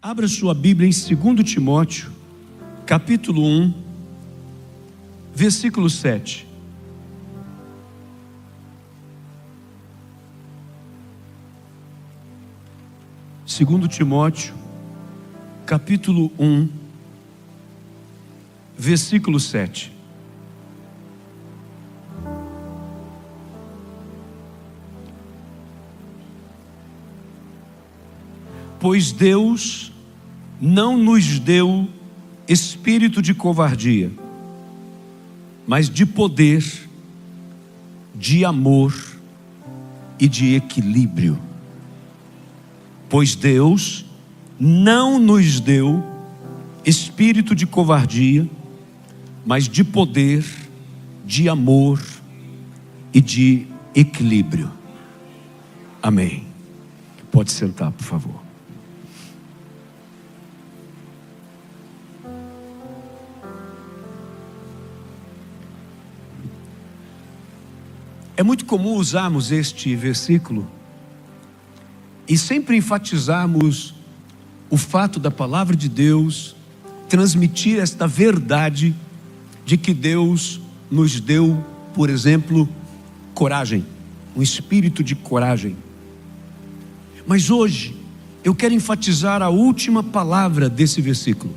Abra sua Bíblia em 2 Timóteo, capítulo 1, versículo 7. Segundo Timóteo, capítulo 1, versículo 7. Pois Deus não nos deu espírito de covardia, mas de poder, de amor e de equilíbrio. Pois Deus não nos deu espírito de covardia, mas de poder, de amor e de equilíbrio. Amém. Pode sentar, por favor. É muito comum usarmos este versículo e sempre enfatizarmos o fato da palavra de Deus transmitir esta verdade de que Deus nos deu, por exemplo, coragem, um espírito de coragem. Mas hoje eu quero enfatizar a última palavra desse versículo: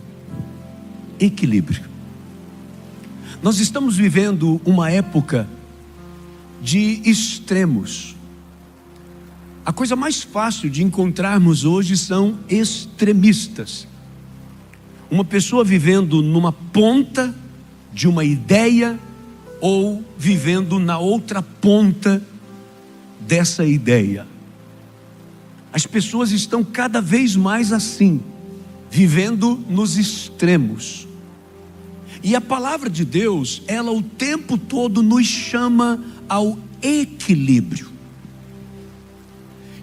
equilíbrio. Nós estamos vivendo uma época de extremos. A coisa mais fácil de encontrarmos hoje são extremistas. Uma pessoa vivendo numa ponta de uma ideia ou vivendo na outra ponta dessa ideia. As pessoas estão cada vez mais assim, vivendo nos extremos. E a palavra de Deus, ela o tempo todo nos chama ao equilíbrio.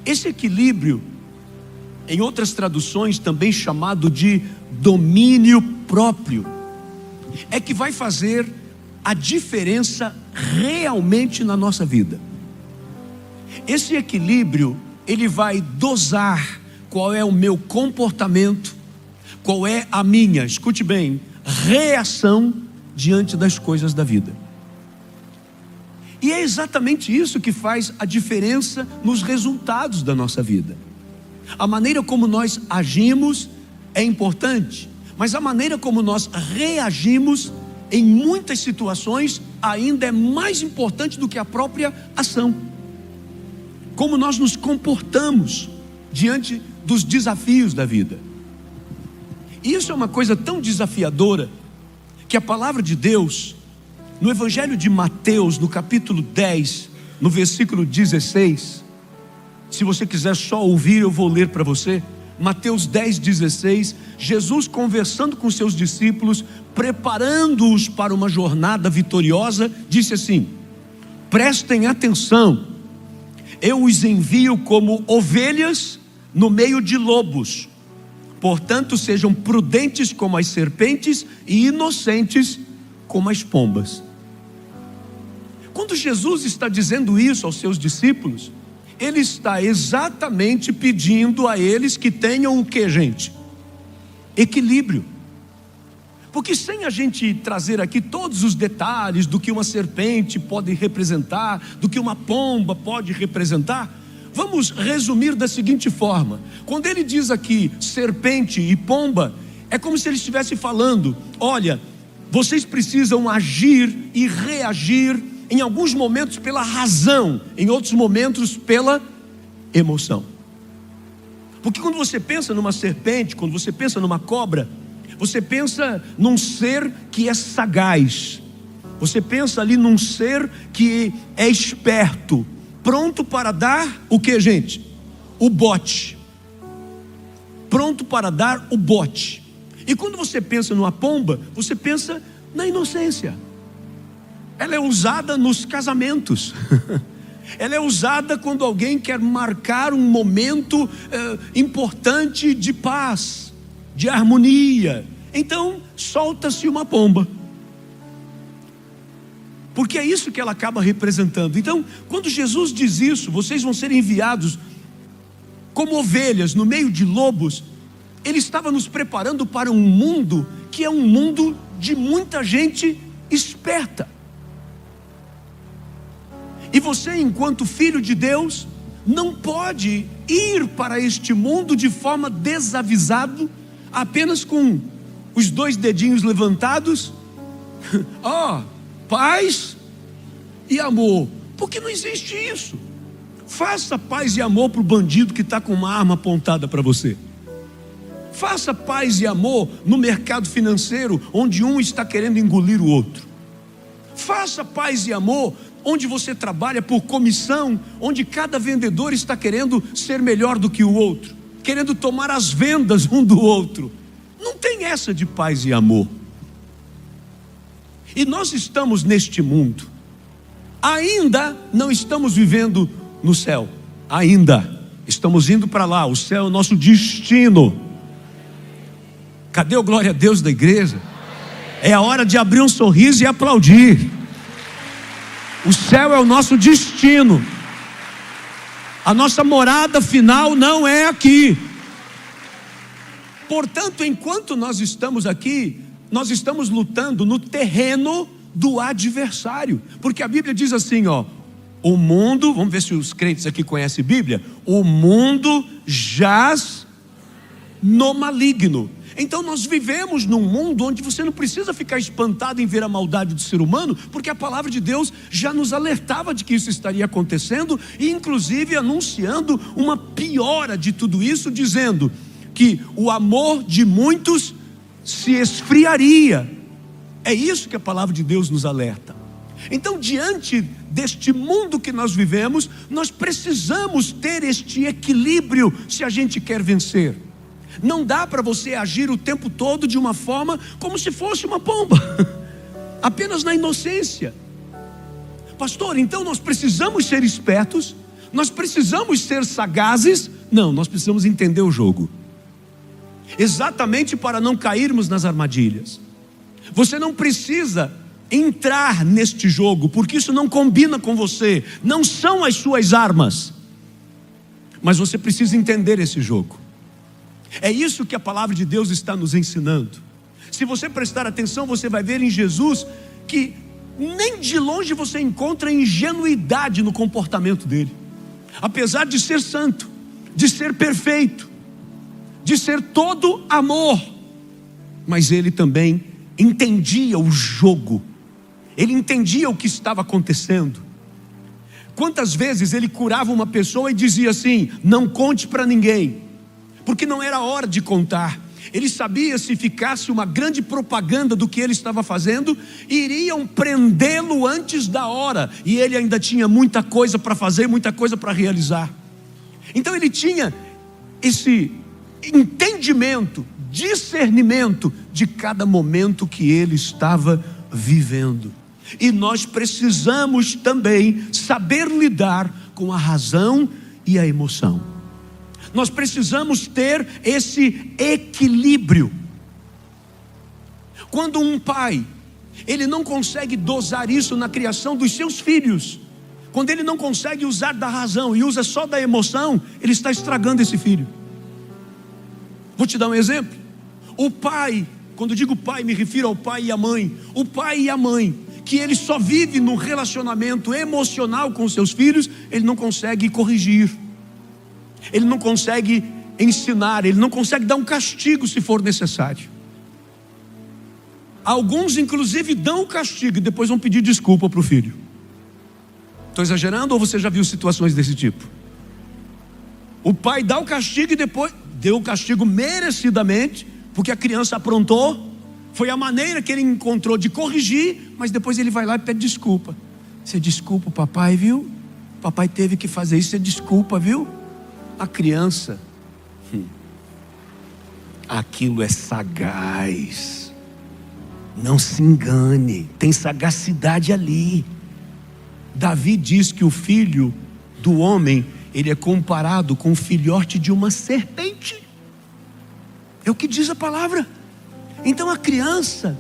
Esse equilíbrio, em outras traduções também chamado de domínio próprio, é que vai fazer a diferença realmente na nossa vida. Esse equilíbrio, ele vai dosar qual é o meu comportamento, qual é a minha, escute bem, reação diante das coisas da vida. E é exatamente isso que faz a diferença nos resultados da nossa vida. A maneira como nós agimos é importante, mas a maneira como nós reagimos em muitas situações ainda é mais importante do que a própria ação. Como nós nos comportamos diante dos desafios da vida. E isso é uma coisa tão desafiadora que a palavra de Deus, no Evangelho de Mateus, no capítulo 10, no versículo 16, se você quiser só ouvir, eu vou ler para você. Mateus 10, 16, Jesus conversando com seus discípulos, preparando-os para uma jornada vitoriosa, disse assim: prestem atenção, eu os envio como ovelhas no meio de lobos, portanto sejam prudentes como as serpentes e inocentes como as pombas. Quando Jesus está dizendo isso aos seus discípulos, Ele está exatamente pedindo a eles que tenham o que, gente? Equilíbrio. Porque sem a gente trazer aqui todos os detalhes do que uma serpente pode representar, do que uma pomba pode representar, vamos resumir da seguinte forma: quando ele diz aqui serpente e pomba, é como se ele estivesse falando: olha, vocês precisam agir e reagir em alguns momentos pela razão, em outros momentos pela emoção. Porque quando você pensa numa serpente, quando você pensa numa cobra, você pensa num ser que é sagaz, você pensa ali num ser que é esperto, pronto para dar o que, gente? O bote. Pronto para dar o bote. E quando você pensa numa pomba, você pensa na inocência. Ela é usada nos casamentos. Ela é usada quando alguém quer marcar um momento importante de paz, de harmonia. Então, solta-se uma pomba. Porque é isso que ela acaba representando. Então, quando Jesus diz isso, vocês vão ser enviados como ovelhas no meio de lobos, Ele estava nos preparando para um mundo que é um mundo de muita gente esperta. E você, enquanto filho de Deus, não pode ir para este mundo de forma desavisado, apenas com os 2 dedinhos levantados. Paz e amor. Porque não existe isso. Faça paz e amor para o bandido que está com uma arma apontada para você. Faça paz e amor no mercado financeiro, onde um está querendo engolir o outro. Faça paz e amor onde você trabalha por comissão, onde cada vendedor está querendo ser melhor do que o outro, querendo tomar as vendas um do outro. Não tem essa de paz e amor. E nós estamos neste mundo, ainda não estamos vivendo no céu, ainda estamos indo para lá. O céu é o nosso destino. Cadê o glória a Deus da igreja? É a hora de abrir um sorriso e aplaudir. O céu é o nosso destino. A nossa morada final não é aqui. Portanto, enquanto nós estamos aqui, nós estamos lutando no terreno do adversário. Porque a Bíblia diz assim, o mundo, vamos ver se os crentes aqui conhecem Bíblia. O mundo jaz no maligno. Então nós vivemos num mundo onde você não precisa ficar espantado em ver a maldade do ser humano, porque a palavra de Deus já nos alertava de que isso estaria acontecendo, e inclusive anunciando uma piora de tudo isso, dizendo que o amor de muitos se esfriaria. É isso que a palavra de Deus nos alerta. Então, diante deste mundo que nós vivemos, nós precisamos ter este equilíbrio se a gente quer vencer. Não dá para você agir o tempo todo de uma forma como se fosse uma pomba, apenas na inocência. Pastor, então nós precisamos ser espertos, nós precisamos ser sagazes? Não, nós precisamos entender o jogo, exatamente para não cairmos nas armadilhas. Você não precisa entrar neste jogo, porque isso não combina com você, não são as suas armas, mas você precisa entender esse jogo. É isso que a palavra de Deus está nos ensinando. Se você prestar atenção, você vai ver em Jesus que nem de longe você encontra ingenuidade no comportamento dele. Apesar de ser santo, de ser perfeito, de ser todo amor, mas ele também entendia o jogo. Ele entendia o que estava acontecendo. Quantas vezes ele curava uma pessoa e dizia assim: não conte para ninguém, porque não era hora de contar. Ele sabia, se ficasse uma grande propaganda do que ele estava fazendo, iriam prendê-lo antes da hora, e ele ainda tinha muita coisa para fazer, muita coisa para realizar. Então ele tinha esse entendimento, discernimento de cada momento que ele estava vivendo. E nós precisamos também saber lidar com a razão e a emoção. Nós precisamos ter esse equilíbrio. Quando um pai, ele não consegue dosar isso na criação dos seus filhos, quando ele não consegue usar da razão e usa só da emoção, ele está estragando esse filho. Vou te dar um exemplo. O pai, quando digo pai, me refiro ao pai e à mãe. O pai e a mãe, que ele só vive no relacionamento emocional com seus filhos, ele não consegue corrigir, ele não consegue ensinar, ele não consegue dar um castigo se for necessário. Alguns inclusive dão o castigo e depois vão pedir desculpa para o filho. Estou exagerando ou você já viu situações desse tipo? O pai dá o castigo e depois deu o castigo merecidamente, porque a criança aprontou, foi a maneira que ele encontrou de corrigir, mas depois ele vai lá e pede desculpa. Você desculpa o papai, viu? O papai teve que fazer isso, você desculpa, viu? A criança, aquilo é sagaz, não se engane, tem sagacidade ali. Davi diz que o filho do homem, ele é comparado com o filhote de uma serpente. É o que diz a palavra. Então a criança,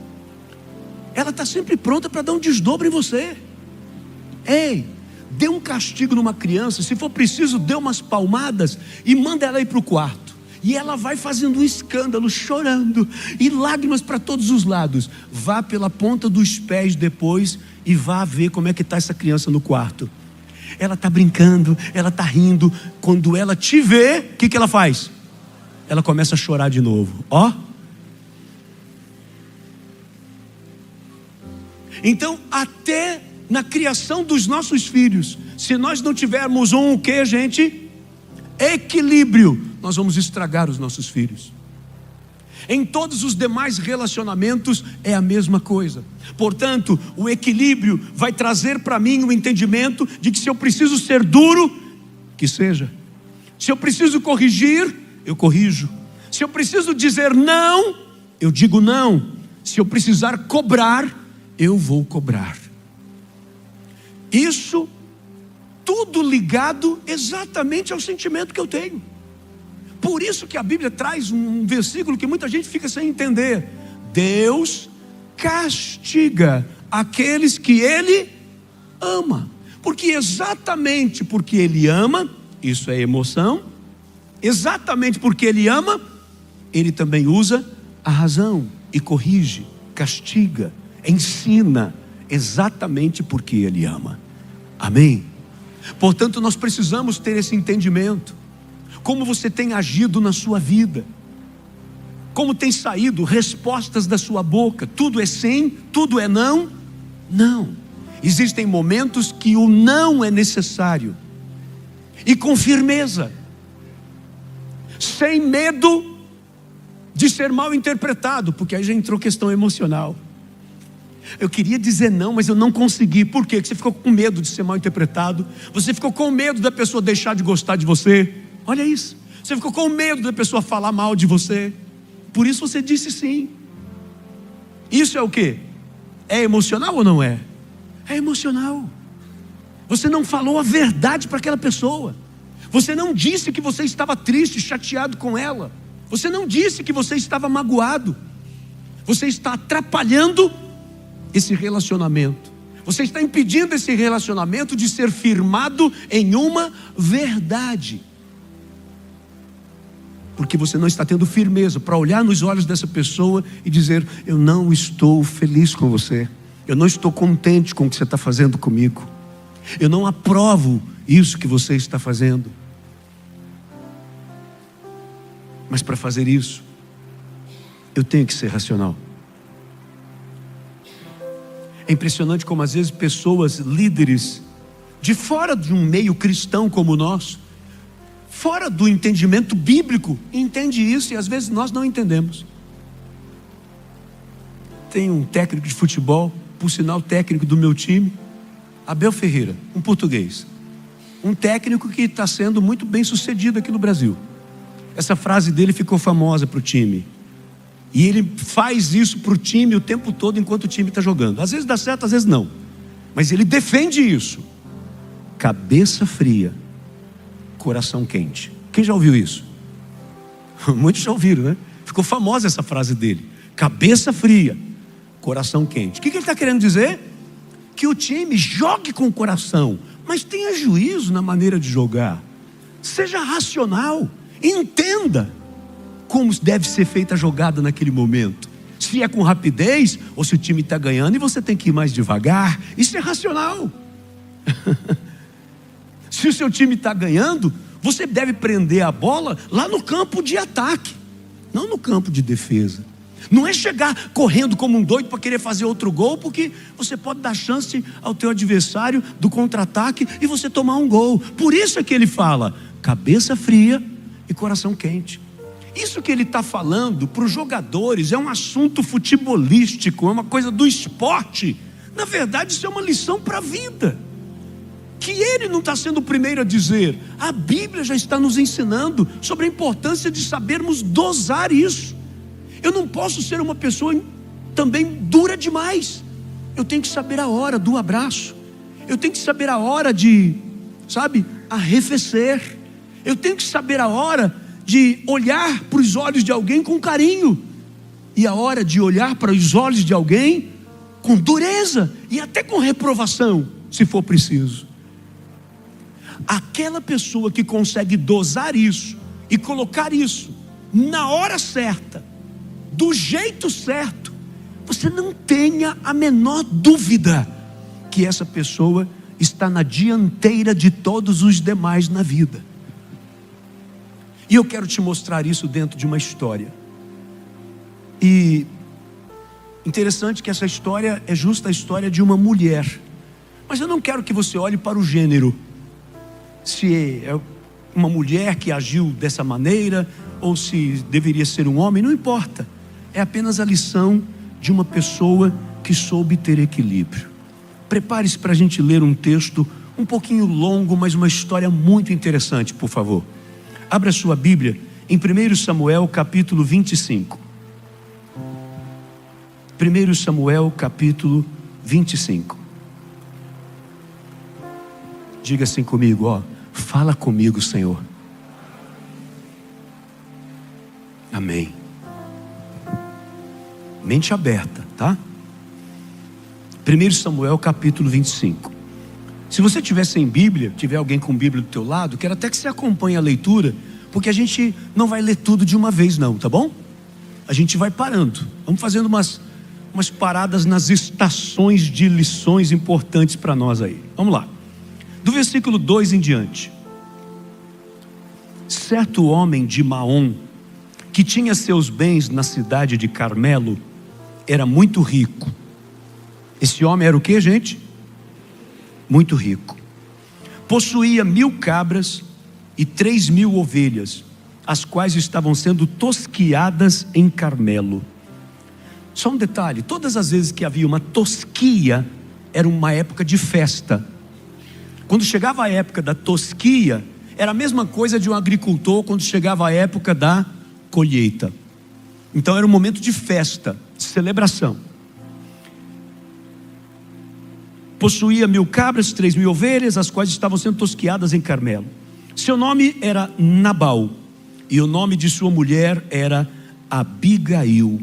ela está sempre pronta para dar um desdobro em você. Ei, dê um castigo numa criança, se for preciso, dê umas palmadas e manda ela ir para o quarto. e ela vai fazendo um escândalo, chorando, e lágrimas para todos os lados. Vá pela ponta dos pés depois e vá ver como é que está essa criança no quarto. Ela está brincando, ela está rindo. Quando ela te vê, o que ela faz? Ela começa a chorar de novo. Ó. Então, até na criação dos nossos filhos, se nós não tivermos o que, gente? Equilíbrio, nós vamos estragar os nossos filhos. Em todos os demais relacionamentos é a mesma coisa. Portanto, o equilíbrio vai trazer para mim o entendimento de que se eu preciso ser duro, que seja. Se eu preciso corrigir, eu corrijo. Se eu preciso dizer não, eu digo não. Se eu precisar cobrar, eu vou cobrar. Isso tudo ligado exatamente ao sentimento que eu tenho. Por isso que a Bíblia traz um versículo que muita gente fica sem entender. Deus castiga aqueles que Ele ama. Porque exatamente porque Ele ama, isso é emoção, exatamente porque Ele ama, Ele também usa a razão e corrige, castiga, ensina, exatamente porque Ele ama. Amém? Portanto, nós precisamos ter esse entendimento. Como você tem agido na sua vida? Como tem saído respostas da sua boca? Tudo é sim? Tudo é não? Não. Existem momentos que o não é necessário. E com firmeza. Sem medo de ser mal interpretado, porque aí já entrou questão emocional. Eu queria dizer não, mas eu não consegui. Por quê? Porque você ficou com medo de ser mal interpretado. Você ficou com medo da pessoa deixar de gostar de você. Olha isso. Você ficou com medo da pessoa falar mal de você. Por isso você disse sim. Isso é o quê? É emocional ou não é? É emocional. Você não falou a verdade para aquela pessoa. Você não disse que você estava triste, chateado com ela. Você não disse que você estava magoado. Você está atrapalhando esse relacionamento. Você está impedindo esse relacionamento de ser firmado em uma verdade. Porque você não está tendo firmeza para olhar nos olhos dessa pessoa e dizer: eu não estou feliz com você. Eu não estou contente com o que você está fazendo comigo. Eu não aprovo isso que você está fazendo. Mas para fazer isso, eu tenho que ser racional. É impressionante como às vezes pessoas, líderes, de fora de um meio cristão como o nosso, fora do entendimento bíblico, entende isso e às vezes nós não entendemos. Tem um técnico de futebol, por sinal técnico do meu time, Abel Ferreira, um português. Um técnico que está sendo muito bem sucedido aqui no Brasil. Essa frase dele ficou famosa para o time. E ele faz isso para o time o tempo todo enquanto o time está jogando. Às vezes dá certo, às vezes não. Mas ele defende isso. Cabeça fria, coração quente. Quem já ouviu isso? Muitos já ouviram, né? Ficou famosa essa frase dele. Cabeça fria, coração quente. O que ele está querendo dizer? Que o time jogue com o coração, mas tenha juízo na maneira de jogar. Seja racional. Entenda como deve ser feita a jogada naquele momento. Se é com rapidez ou se o time está ganhando e você tem que ir mais devagar. Isso é racional. Se o seu time está ganhando, você deve prender a bola lá no campo de ataque, não no campo de defesa. Não é chegar correndo como um doido para querer fazer outro gol, porque você pode dar chance ao teu adversário do contra-ataque e você tomar um gol. Por isso é que ele fala cabeça fria e coração quente. Isso que ele está falando para os jogadores é um assunto futebolístico, é uma coisa do esporte. Na verdade isso é uma lição para a vida, que ele não está sendo o primeiro a dizer. A Bíblia já está nos ensinando sobre a importância de sabermos dosar isso. Eu não posso ser uma pessoa também dura demais. Eu tenho que saber a hora do abraço. Eu tenho que saber a hora de, arrefecer. Eu tenho que saber a hora de olhar para os olhos de alguém com carinho. E a hora de olhar para os olhos de alguém com dureza e até com reprovação, se for preciso. Aquela pessoa que consegue dosar isso e colocar isso na hora certa, do jeito certo, você não tenha a menor dúvida que essa pessoa está na dianteira de todos os demais na vida. E eu quero te mostrar isso dentro de uma história. E interessante que essa história é justa a história de uma mulher. Mas eu não quero que você olhe para o gênero, se é uma mulher que agiu dessa maneira ou se deveria ser um homem, não importa. É apenas a lição de uma pessoa que soube ter equilíbrio. Prepare-se para a gente ler um texto um pouquinho longo, mas uma história muito interessante, por favor. Abra sua Bíblia em 1 Samuel capítulo 25. 1 Samuel capítulo 25. Diga assim comigo, ó. Fala comigo, Senhor. Amém. Mente aberta, tá? 1 Samuel capítulo 25. Se você tiver sem Bíblia, tiver alguém com Bíblia do teu lado, quero até que você acompanhe a leitura, porque a gente não vai ler tudo de uma vez não, tá bom? A gente vai parando, vamos fazendo umas paradas nas estações de lições importantes para nós aí. Vamos lá, do versículo 2 em diante. Certo homem de Maom, que tinha seus bens na cidade de Carmelo, era muito rico. Esse homem era o que, gente? Muito rico. Possuía 1000 cabras e 3000 ovelhas, as quais estavam sendo tosquiadas em Carmelo. Só um detalhe, todas as vezes que havia uma tosquia, era uma época de festa. Quando chegava a época da tosquia, era a mesma coisa de um agricultor quando chegava a época da colheita. Então era um momento de festa, de celebração. Possuía 1000 cabras, 3000 ovelhas, as quais estavam sendo tosquiadas em Carmelo. Seu nome era Nabal, e o nome de sua mulher era Abigail,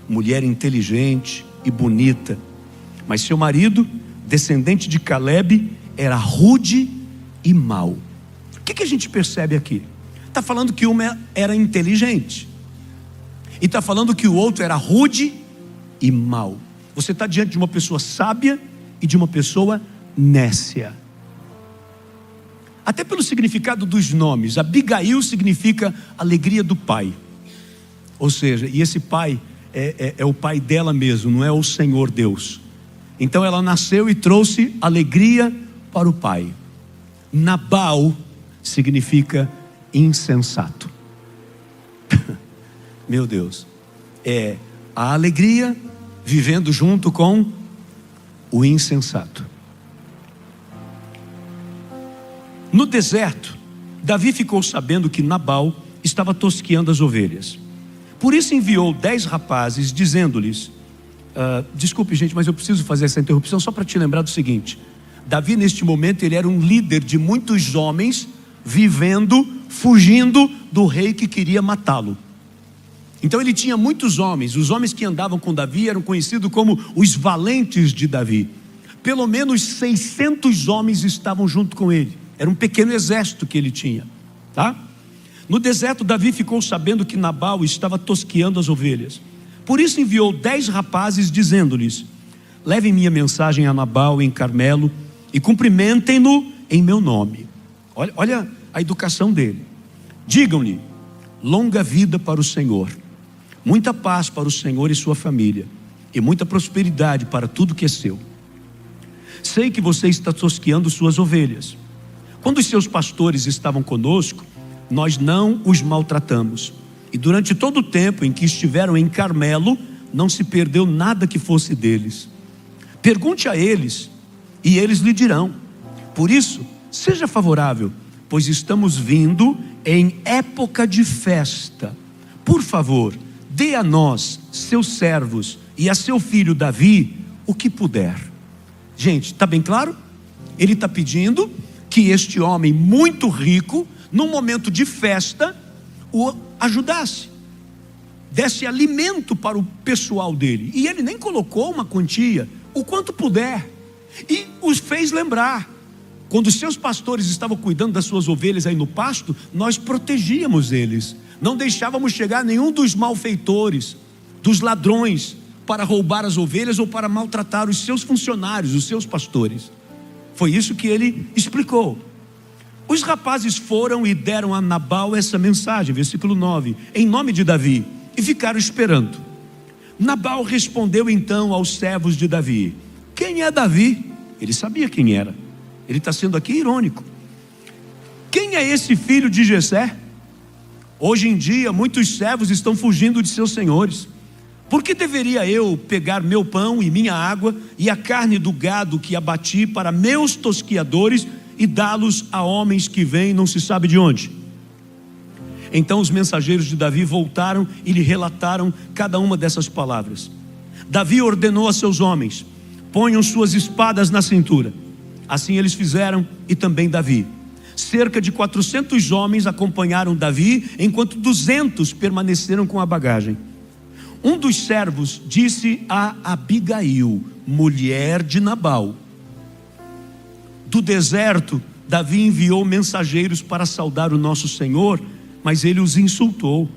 mulher inteligente e bonita. Mas seu marido, descendente de Caleb, era rude e mau. O que a gente percebe aqui? Está falando que uma era inteligente, e está falando que o outro era rude e mau. Você está diante de uma pessoa sábia e de uma pessoa nécia. Até pelo significado dos nomes, Abigail significa alegria do pai. Ou seja, e esse pai é o pai dela mesmo, não é o Senhor Deus. Então ela nasceu e trouxe alegria para o pai. Nabal significa insensato. Meu Deus, é a alegria vivendo junto com o insensato. No deserto, Davi ficou sabendo que Nabal estava tosquiando as ovelhas. Por isso enviou 10 rapazes, dizendo-lhes, desculpe gente, mas eu preciso fazer essa interrupção só para te lembrar do seguinte: Davi neste momento ele era um líder de muitos homens fugindo do rei que queria matá-lo. Então ele tinha muitos homens. Os homens que andavam com Davi eram conhecidos como os valentes de Davi. Pelo menos 600 homens estavam junto com ele. Era um pequeno exército que ele tinha, tá? No deserto, Davi ficou sabendo que Nabal estava tosquiando as ovelhas. Por isso enviou 10 rapazes, dizendo-lhes: levem minha mensagem a Nabal em Carmelo e cumprimentem-no em meu nome. Olha a educação dele. Digam-lhe: longa vida para o Senhor, muita paz para o Senhor e sua família, e muita prosperidade para tudo que é seu. Sei que você está tosquiando suas ovelhas. Quando os seus pastores estavam conosco, nós não os maltratamos, e durante todo o tempo em que estiveram em Carmelo, não se perdeu nada que fosse deles. Pergunte a eles, e eles lhe dirão. Por isso, seja favorável, pois estamos vindo em época de festa. Por favor, dê a nós, seus servos, e a seu filho Davi, o que puder. Gente, está bem claro? Ele está pedindo que este homem muito rico, num momento de festa, o ajudasse, desse alimento para o pessoal dele. E ele nem colocou uma quantia, o quanto puder, e os fez lembrar: quando os seus pastores estavam cuidando das suas ovelhas aí no pasto, nós protegíamos eles, não deixávamos chegar nenhum dos malfeitores, dos ladrões, para roubar as ovelhas ou para maltratar os seus funcionários, os seus pastores. Foi isso que ele explicou. Os rapazes foram e deram a Nabal essa mensagem, versículo 9, em nome de Davi, e ficaram esperando. Nabal respondeu então aos servos de Davi: quem é Davi? Ele sabia quem era. Ele está sendo aqui irônico. Quem é esse filho de Jessé? Hoje em dia muitos servos estão fugindo de seus senhores. Por que deveria eu pegar meu pão e minha água e a carne do gado que abati para meus tosquiadores e dá-los a homens que vêm não se sabe de onde? Então os mensageiros de Davi voltaram e lhe relataram cada uma dessas palavras. Davi ordenou a seus homens: ponham suas espadas na cintura. Assim eles fizeram, e também Davi. Cerca de 400 homens acompanharam Davi, enquanto 200 permaneceram com a bagagem. Um dos servos disse a Abigail, mulher de Nabal: do deserto, Davi enviou mensageiros para saudar o nosso Senhor, mas ele os insultou.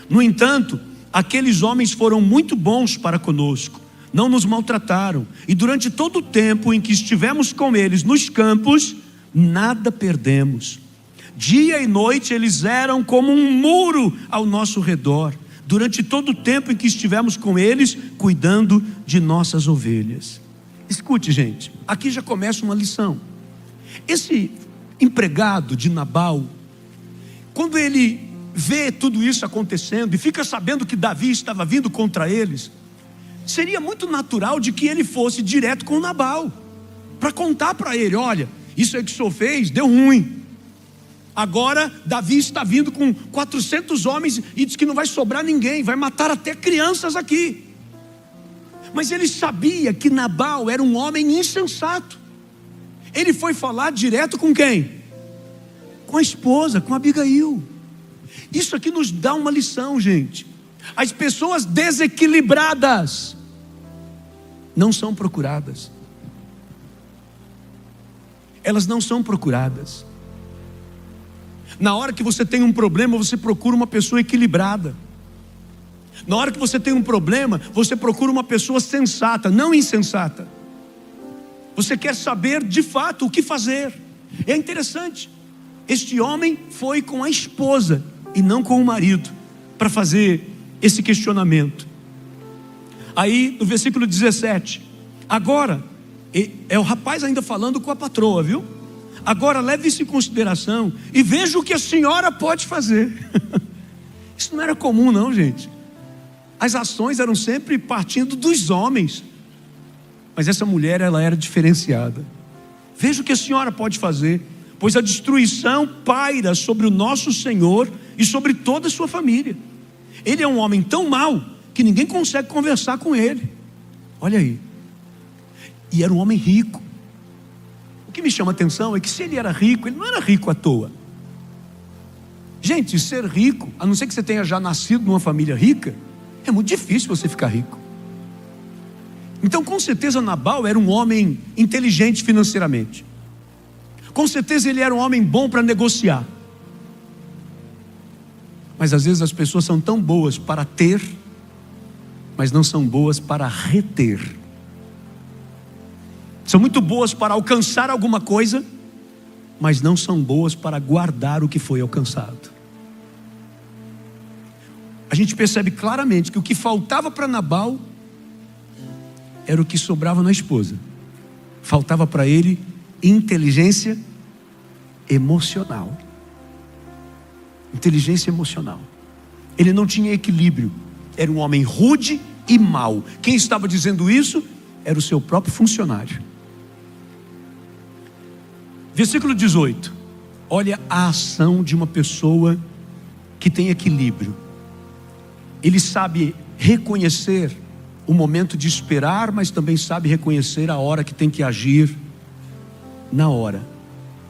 No entanto, aqueles homens foram muito bons para conosco, não nos maltrataram, e durante todo o tempo em que estivemos com eles nos campos, nada perdemos. Dia e noite eles eram como um muro ao nosso redor, durante todo o tempo em que estivemos com eles, cuidando de nossas ovelhas. Escute, gente, aqui já começa uma lição. Esse empregado de Nabal, quando ele vê tudo isso acontecendo e fica sabendo que Davi estava vindo contra eles, seria muito natural de que ele fosse direto com Nabal, para contar para ele: olha, isso aí que o senhor fez deu ruim. Agora Davi está vindo com 400 homens e diz que não vai sobrar ninguém, vai matar até crianças aqui. Mas ele sabia que Nabal era um homem insensato. Ele foi falar direto com quem? Com a esposa, com Abigail. Isso aqui nos dá uma lição, gente. As pessoas desequilibradas não são procuradas. Elas não são procuradas. Na hora que você tem um problema, você procura uma pessoa equilibrada. Na hora que você tem um problema, você procura uma pessoa sensata, não insensata. Você quer saber de fato o que fazer. É interessante, este homem foi com a esposa e não com o marido para fazer esse questionamento. Aí no versículo 17, agora é o rapaz ainda falando com a patroa, viu? Agora leve isso em consideração e veja o que a senhora pode fazer. Isso não era comum não, gente. As ações eram sempre partindo dos homens, mas essa mulher, ela era diferenciada. Veja o que a senhora pode fazer, pois a destruição paira sobre o nosso Senhor e sobre toda a sua família. Ele é um homem tão mau que ninguém consegue conversar com ele. Olha aí. E era um homem rico. O que me chama a atenção é que se ele era rico, ele não era rico à toa. Gente, ser rico, a não ser que você tenha já nascido numa família rica, é muito difícil você ficar rico. Então com certeza Nabal era um homem inteligente financeiramente. Com certeza ele era um homem bom para negociar. Mas às vezes as pessoas são tão boas para ter, mas não são boas para reter. São muito boas para alcançar alguma coisa, mas não são boas para guardar o que foi alcançado. A gente percebe claramente que o que faltava para Nabal era o que sobrava na esposa. Faltava para ele inteligência emocional. Inteligência emocional. Ele não tinha equilíbrio. Era um homem rude e mau. Quem estava dizendo isso era o seu próprio funcionário. Versículo 18. Olha a ação de uma pessoa que tem equilíbrio. Ele sabe reconhecer o momento de esperar, mas também sabe reconhecer a hora que tem que agir na hora.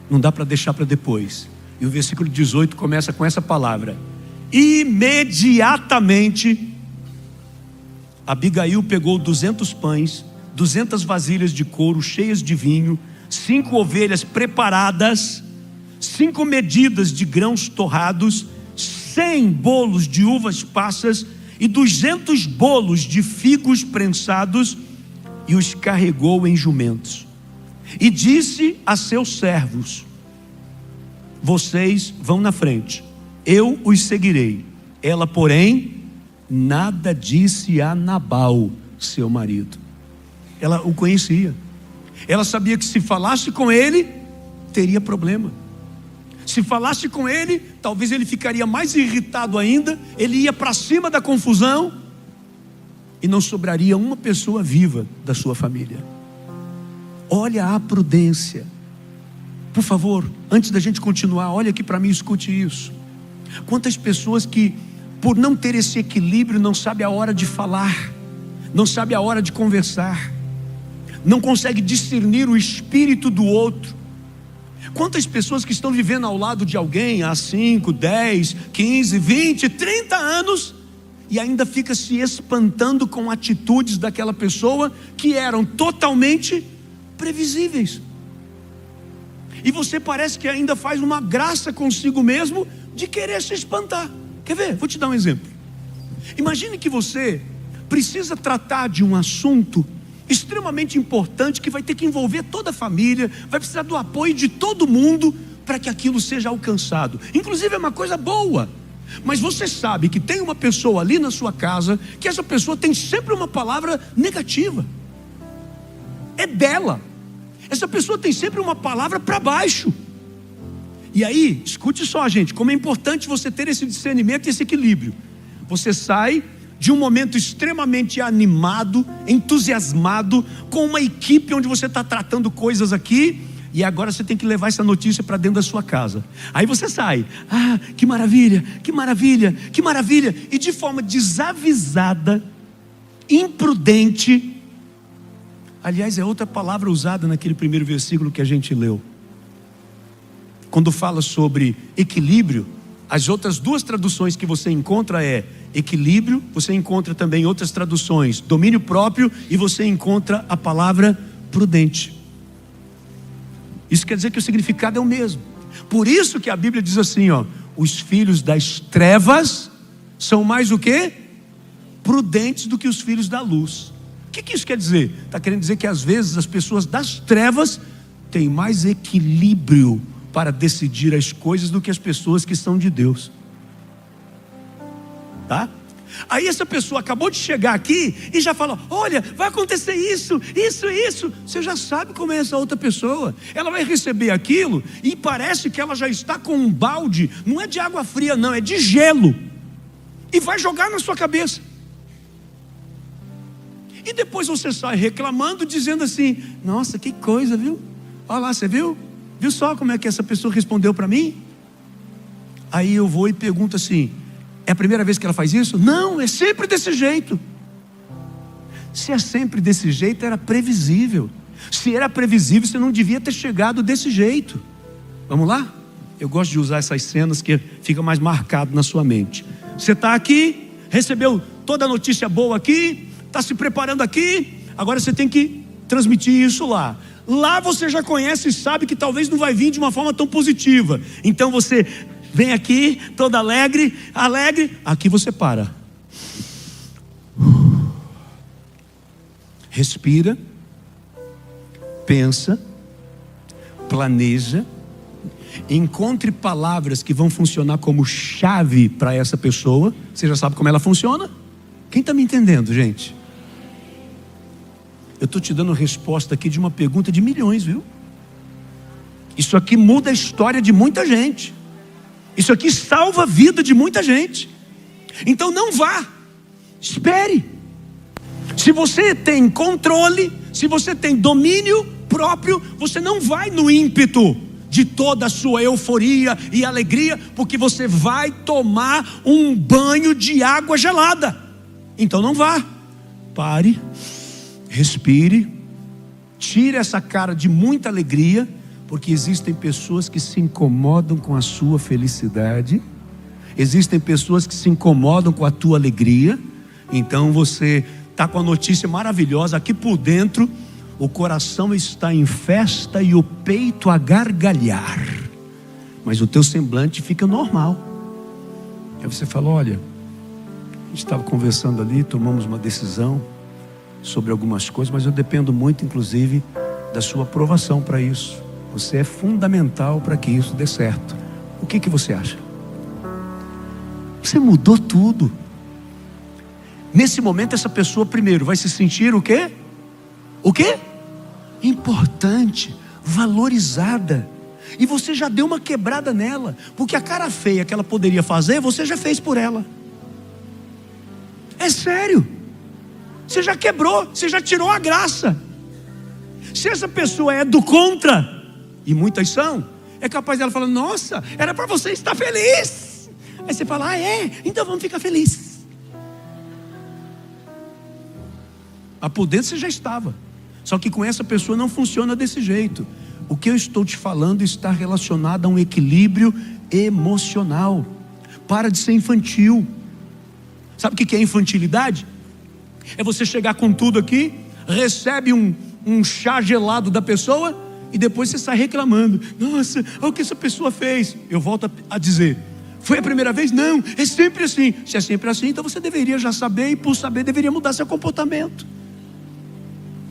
Não dá para deixar para depois. E o versículo 18 começa com essa palavra: imediatamente Abigail pegou 200 pães, 200 vasilhas de couro cheias de vinho, 5 ovelhas preparadas, 5 medidas de grãos torrados, 100 bolos de uvas passas e 200 bolos de figos prensados, e os carregou em jumentos. E disse a seus servos: vocês vão na frente, eu os seguirei. Ela, porém, nada disse a Nabal, seu marido. Ela o conhecia. Ela sabia que se falasse com ele, teria problema. Se falasse com ele, talvez ele ficaria mais irritado ainda. Ele ia para cima da confusão e não sobraria uma pessoa viva da sua família. Olha a prudência. Por favor, antes da gente continuar, olha aqui para mim, escute isso. Quantas pessoas que, por não ter esse equilíbrio, não sabe a hora de falar, não sabe a hora de conversar, não consegue discernir o espírito do outro. Quantas pessoas que estão vivendo ao lado de alguém há 5, 10, 15, 20, 30 anos e ainda fica se espantando com atitudes daquela pessoa que eram totalmente previsíveis. E você parece que ainda faz uma graça consigo mesmo de querer se espantar. Quer ver? Vou te dar um exemplo. Imagine que você precisa tratar de um assunto extremamente importante que vai ter que envolver toda a família, vai precisar do apoio de todo mundo para que aquilo seja alcançado. Inclusive é uma coisa boa, mas você sabe que tem uma pessoa ali na sua casa, que essa pessoa tem sempre uma palavra negativa. É dela. Essa pessoa tem sempre uma palavra para baixo. E aí, escute só, gente, como é importante você ter esse discernimento e esse equilíbrio. Você sai de um momento extremamente animado, entusiasmado, com uma equipe onde você está tratando coisas aqui, e agora você tem que levar essa notícia para dentro da sua casa. Aí você sai, que maravilha, que maravilha, que maravilha, e de forma desavisada, imprudente, aliás, é outra palavra usada naquele primeiro versículo que a gente leu, quando fala sobre equilíbrio. As outras duas traduções que você encontra é equilíbrio, você encontra também outras traduções, domínio próprio, e você encontra a palavra prudente. Isso quer dizer que o significado é o mesmo. Por isso que a Bíblia diz assim, os filhos das trevas são mais o quê? Prudentes do que os filhos da luz. O que isso quer dizer? Está querendo dizer que às vezes as pessoas das trevas têm mais equilíbrio para decidir as coisas do que as pessoas que são de Deus. Tá? Aí essa pessoa acabou de chegar aqui e já fala: olha, vai acontecer isso. Você já sabe como é essa outra pessoa. Ela vai receber aquilo e parece que ela já está com um balde, não é de água fria não, é de gelo, e vai jogar na sua cabeça. E depois você sai reclamando, dizendo assim: nossa, que coisa, viu? Olha lá, você viu? Viu só como é que essa pessoa respondeu para mim? Aí eu vou e pergunto assim: é a primeira vez que ela faz isso? Não, é sempre desse jeito. Se é sempre desse jeito, era previsível. Se era previsível, você não devia ter chegado desse jeito. Vamos lá? Eu gosto de usar essas cenas que fica mais marcado na sua mente. Você está aqui, recebeu toda a notícia boa aqui, está se preparando aqui, agora você tem que transmitir isso lá. Lá você já conhece e sabe que talvez não vai vir de uma forma tão positiva. Então você vem aqui, todo alegre, aqui você para. Respira, pensa, planeja, encontre palavras que vão funcionar como chave para essa pessoa. Você já sabe como ela funciona? Quem está me entendendo, gente? Eu estou te dando resposta aqui de uma pergunta de milhões, viu? Isso aqui muda a história de muita gente. Isso aqui salva a vida de muita gente. Então não vá, espere. Se você tem controle, se você tem domínio próprio, você não vai no ímpeto de toda a sua euforia e alegria, porque você vai tomar um banho de água gelada. Então não vá, pare, respire, tire essa cara de muita alegria, porque existem pessoas que se incomodam com a sua felicidade, existem pessoas que se incomodam com a tua alegria. Então você está com a notícia maravilhosa aqui por dentro, o coração está em festa e o peito a gargalhar, mas o teu semblante fica normal. Aí você fala: olha, a gente estava conversando ali, tomamos uma decisão sobre algumas coisas, mas eu dependo muito, inclusive, da sua aprovação para isso. Você é fundamental para que isso dê certo. O que você acha? Você mudou tudo. Nesse momento, essa pessoa primeiro vai se sentir o quê? O quê? Importante, valorizada. E você já deu uma quebrada nela, porque a cara feia que ela poderia fazer, você já fez por ela. É sério. Você já quebrou, você já tirou a graça. Se essa pessoa é do contra, e muitas são, é capaz dela falar: nossa, era para você estar feliz. Aí você fala: ah, é? Então vamos ficar felizes. Mas por dentro você já estava. Só que com essa pessoa não funciona desse jeito. O que eu estou te falando está relacionado a um equilíbrio emocional. Para de ser infantil. Sabe o que é infantilidade? É você chegar com tudo aqui, recebe um chá gelado da pessoa e depois você sai reclamando: nossa, olha o que essa pessoa fez. Eu volto a dizer: foi a primeira vez? Não, é sempre assim. Se é sempre assim, então você deveria já saber, e por saber deveria mudar seu comportamento.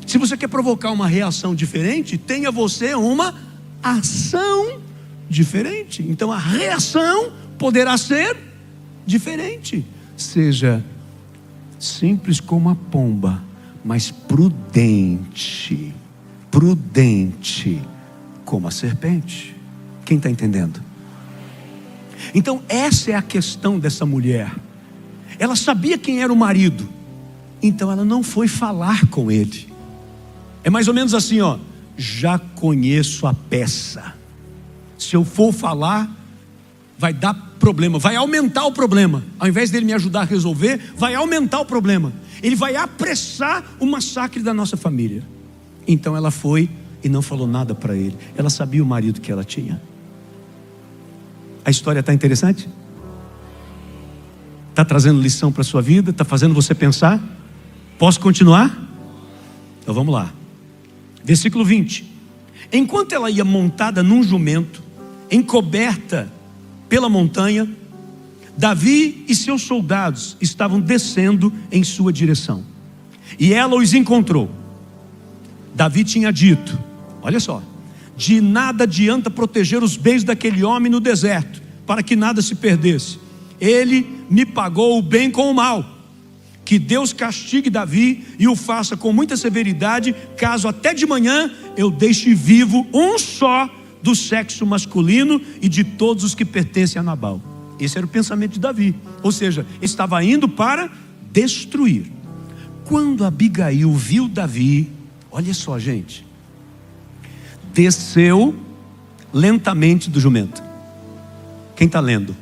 Se você quer provocar uma reação diferente, tenha você uma ação diferente. Então a reação poderá ser diferente. Seja simples como a pomba, mas prudente como a serpente. Quem está entendendo? Então essa é a questão dessa mulher. Ela sabia quem era o marido, então ela não foi falar com ele. É mais ou menos assim, ó: já conheço a peça. Se eu for falar, vai dar problema, vai aumentar o problema. Ao invés dele me ajudar a resolver, vai aumentar o problema. Ele vai apressar o massacre da nossa família. Então ela foi e não falou nada para ele. Ela sabia o marido que ela tinha. A história está interessante? Está trazendo lição para a sua vida? Está fazendo você pensar? Posso continuar? Então vamos lá. Versículo 20. Enquanto ela ia montada num jumento, encoberta pela montanha, Davi e seus soldados estavam descendo em sua direção, e ela os encontrou. Davi tinha dito: olha só, de nada adianta proteger os bens daquele homem no deserto, para que nada se perdesse. Ele me pagou o bem com o mal. Que Deus castigue Davi e o faça com muita severidade, caso até de manhã eu deixe vivo um só do sexo masculino e de todos os que pertencem a Nabal. Esse era o pensamento de Davi. Ou seja, ele estava indo para destruir. Quando Abigail viu Davi, olha só, gente, desceu lentamente do jumento. Quem está lendo?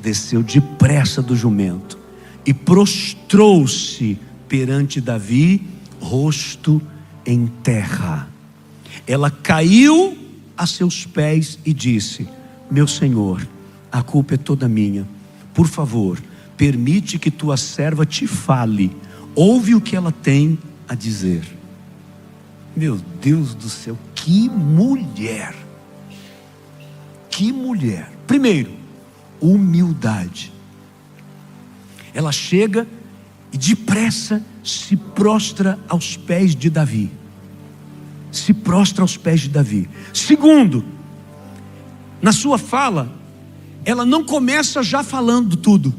Desceu depressa do jumento e prostrou-se perante Davi, rosto em terra. Ela caiu a seus pés e disse: meu senhor, a culpa é toda minha. Por favor, permite que tua serva te fale. Ouve o que ela tem a dizer. Meu Deus do céu, que mulher! Que mulher! Primeiro, humildade. Ela chega e depressa se prostra aos pés de Davi. Se prostra aos pés de Davi. Segundo, na sua fala, ela não começa já falando tudo.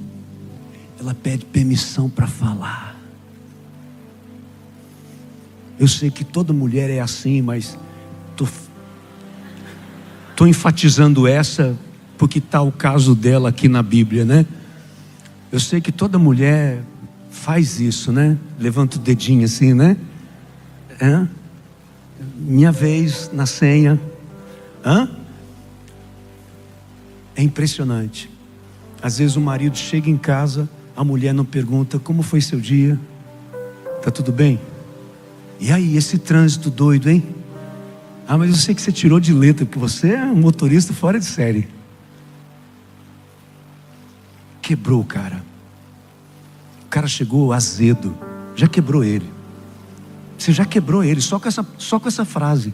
Ela pede permissão para falar. Eu sei que toda mulher é assim, mas estou enfatizando essa porque está o caso dela aqui na Bíblia, né? Eu sei que toda mulher faz isso, né? Levanta o dedinho assim, né? Minha vez na senha. É impressionante. Às vezes o marido chega em casa, a mulher não pergunta: como foi seu dia? Tá tudo bem? E aí, esse trânsito doido, hein? Ah, mas eu sei que você tirou de letra, porque você é um motorista fora de série. Quebrou o cara. O cara chegou azedo. Já quebrou ele. Você já quebrou ele só com essa frase.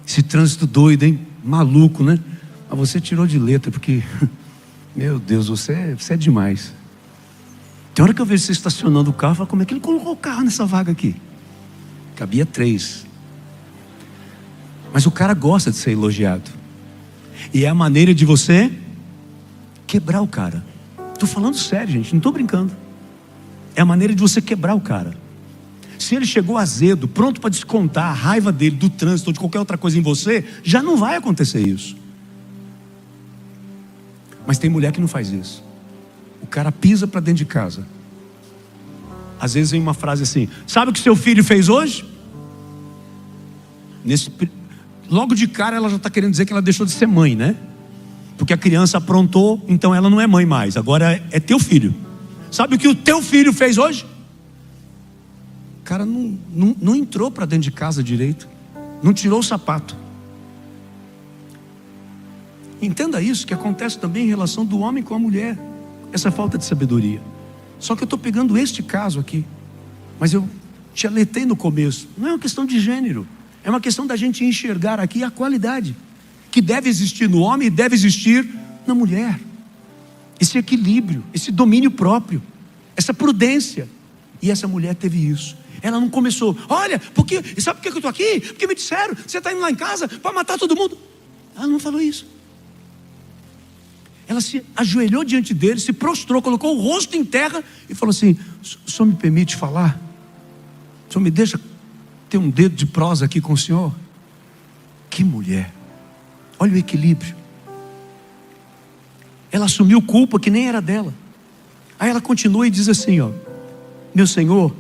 Esse trânsito doido, hein? Maluco, né? Mas você tirou de letra, porque Meu Deus, você é demais. Tem hora que eu vejo você estacionando o carro e falo, como é que ele colocou o carro nessa vaga aqui? Cabia 3. Mas o cara gosta de ser elogiado. E é a maneira de você quebrar o cara. Estou falando sério, gente, não estou brincando. É a maneira de você quebrar o cara. Se ele chegou azedo, pronto para descontar a raiva dele, do trânsito ou de qualquer outra coisa em você, já não vai acontecer isso. Mas tem mulher que não faz isso. O cara pisa para dentro de casa. Às vezes vem uma frase assim: sabe o que seu filho fez hoje? Logo de cara ela já está querendo dizer que ela deixou de ser mãe, né? Porque a criança aprontou, então ela não é mãe mais. Agora é teu filho. Sabe o que o teu filho fez hoje? O cara não entrou para dentro de casa direito. Não tirou o sapato. Entenda isso, que acontece também em relação do homem com a mulher. Essa falta de sabedoria. Só que eu estou pegando este caso aqui. Mas eu te alertei no começo. Não é uma questão de gênero. É uma questão da gente enxergar aqui a qualidade que deve existir no homem e deve existir na mulher. Esse equilíbrio, esse domínio próprio, essa prudência. E essa mulher teve isso. Ela não começou, olha, porque, sabe por que eu estou aqui? Porque me disseram, você está indo lá em casa para matar todo mundo. Ela não falou isso. Ela se ajoelhou diante dele, se prostrou, colocou o rosto em terra e falou assim: o senhor me permite falar? O senhor me deixa ter um dedo de prosa aqui com o senhor? Que mulher! Olha o equilíbrio. Ela assumiu culpa que nem era dela. Aí ela continua e diz assim, ó: meu senhor,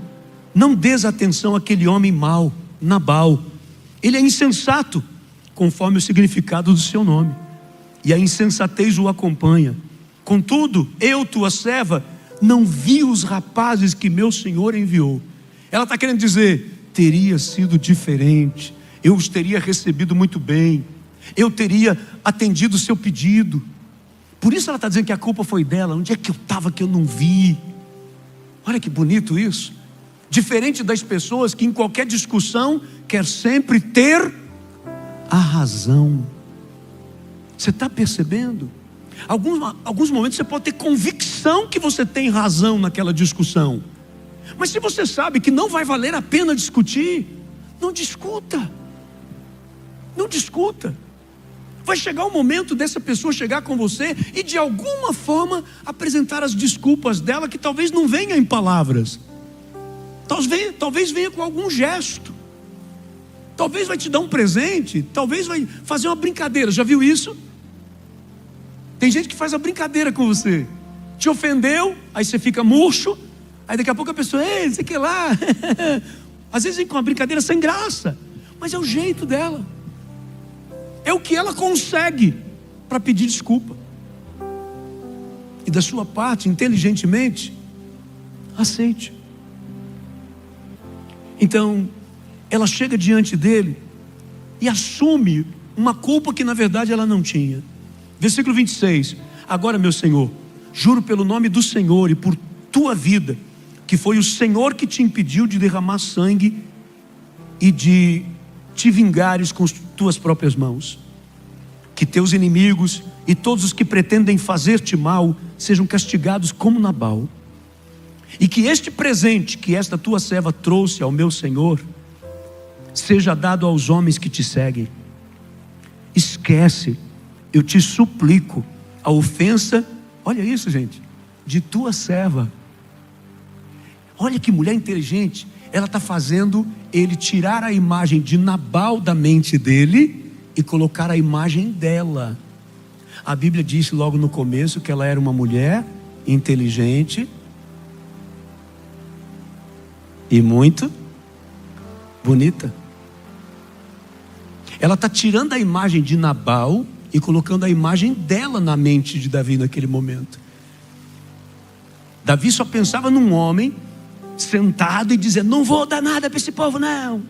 não des atenção àquele homem mau, Nabal. Ele é insensato, conforme o significado do seu nome, e a insensatez o acompanha. Contudo, eu, tua serva, não vi os rapazes que meu senhor enviou. Ela está querendo dizer: teria sido diferente, eu os teria recebido muito bem, eu teria atendido o seu pedido. Por isso ela está dizendo que a culpa foi dela. Onde é que eu estava que eu não vi? Olha que bonito isso. Diferente das pessoas que em qualquer discussão quer sempre ter a razão. Você está percebendo? Alguns momentos você pode ter convicção que você tem razão naquela discussão, mas se você sabe que não vai valer a pena discutir, não discuta. Não discuta. Vai chegar o momento dessa pessoa chegar com você e de alguma forma apresentar as desculpas dela, que talvez não venha em palavras, talvez venha com algum gesto, talvez vai te dar um presente, talvez vai fazer uma brincadeira. Já viu isso? Tem gente que faz a brincadeira com você, te ofendeu, aí você fica murcho, aí daqui a pouco a pessoa, ei, não sei o que lá. Às vezes vem com uma brincadeira sem graça, mas é o jeito dela, é o que ela consegue para pedir desculpa. E da sua parte, inteligentemente, aceite. Então ela chega diante dele e assume uma culpa que na verdade ela não tinha. Versículo 26: agora, meu Senhor, juro pelo nome do Senhor e por tua vida, que foi o Senhor que te impediu de derramar sangue e de te vingares com tuas próprias mãos, que teus inimigos e todos os que pretendem fazer-te mal sejam castigados como Nabal, e que este presente que esta tua serva trouxe ao meu Senhor seja dado aos homens que te seguem. Esquece, eu te suplico, a ofensa, olha isso, gente, de tua serva. Olha que mulher inteligente. Ela está fazendo ele tirar a imagem de Nabal da mente dele e colocar a imagem dela. A Bíblia disse logo no começo que ela era uma mulher inteligente e muito bonita. Ela está tirando a imagem de Nabal e colocando a imagem dela na mente de Davi naquele momento. Davi só pensava num homem sentado e dizendo: não vou dar nada para esse povo, não.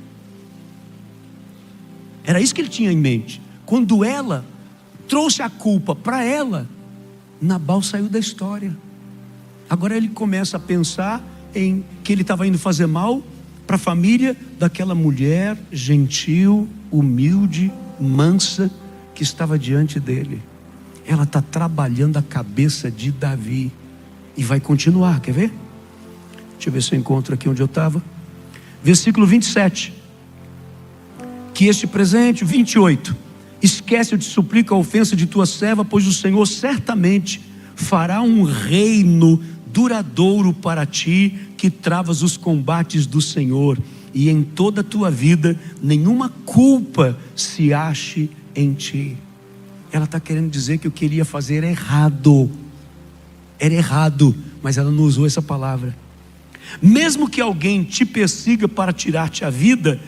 Era isso que ele tinha em mente. Quando ela trouxe a culpa para ela, Nabal saiu da história. Agora ele começa a pensar em que ele estava indo fazer mal para a família daquela mulher gentil, humilde, mansa, que estava diante dele. ela está trabalhando a cabeça de Davi. E vai continuar, quer ver? Deixa eu ver se eu encontro aqui onde eu estava. Versículo 27. Que este presente, 28. Esquece, eu te suplico, a ofensa de tua serva, pois o Senhor certamente fará um reino duradouro para ti, que travas os combates do Senhor, e em toda a tua vida nenhuma culpa se ache em ti. Ela está querendo dizer que o que ele ia fazer era errado. Era errado, mas ela não usou essa palavra. Mesmo que alguém te persiga para tirar-te a vida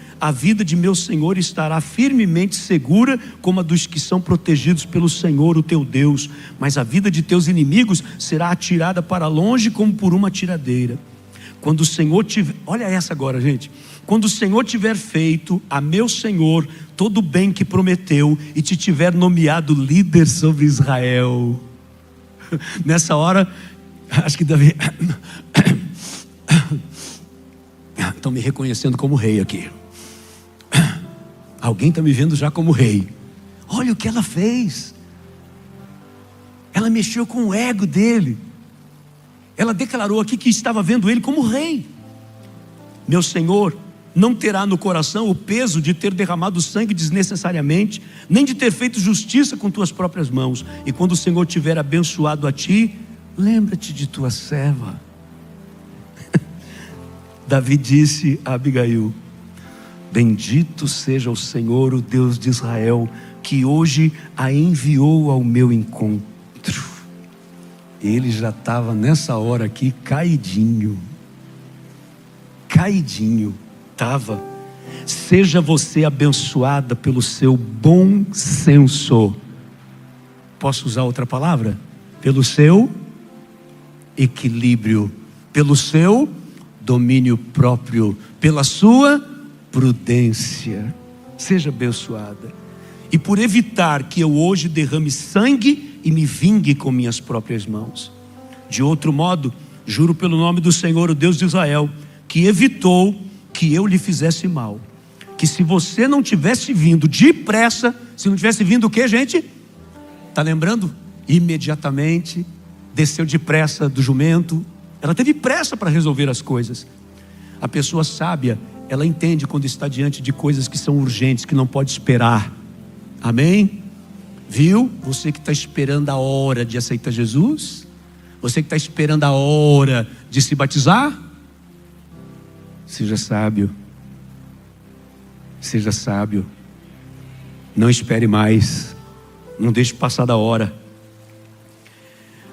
de meu Senhor estará firmemente segura, como a dos que são protegidos pelo Senhor, o teu Deus. Mas a vida de teus inimigos será atirada para longe, como por uma tiradeira. Quando o Senhor tiver, olha essa agora, gente. Quando o Senhor tiver feito a meu Senhor todo o bem que prometeu, e te tiver nomeado líder sobre Israel. Nessa hora, acho que Davi... Estão me reconhecendo como rei aqui. Alguém está me vendo já como rei. Olha o que ela fez. Ela mexeu com o ego dele. Ela declarou aqui que estava vendo ele como rei. Meu Senhor não terá no coração o peso de ter derramado sangue desnecessariamente, nem de ter feito justiça com tuas próprias mãos. E quando o Senhor tiver abençoado a ti, lembra-te de tua serva. Davi disse a Abigail: bendito seja o Senhor, o Deus de Israel, que hoje a enviou ao meu encontro. Ele já estava nessa hora aqui caidinho estava. Seja você abençoada pelo seu bom senso. Posso usar outra palavra? Pelo seu equilíbrio, pelo seu domínio próprio, pela sua prudência. Seja abençoada. E por evitar que eu hoje derrame sangue e me vingue com minhas próprias mãos. De outro modo, juro pelo nome do Senhor, o Deus de Israel, que evitou que eu lhe fizesse mal, que se você não tivesse vindo depressa, se não tivesse vindo o que, gente? Está lembrando? Imediatamente desceu depressa do jumento. Ela teve pressa para resolver as coisas. A pessoa sábia, ela entende quando está diante de coisas que são urgentes, que não pode esperar. Amém? Viu? Você que está esperando a hora de aceitar Jesus, você que está esperando a hora de se batizar, seja sábio. Seja sábio. Não espere mais. Não deixe passar da hora.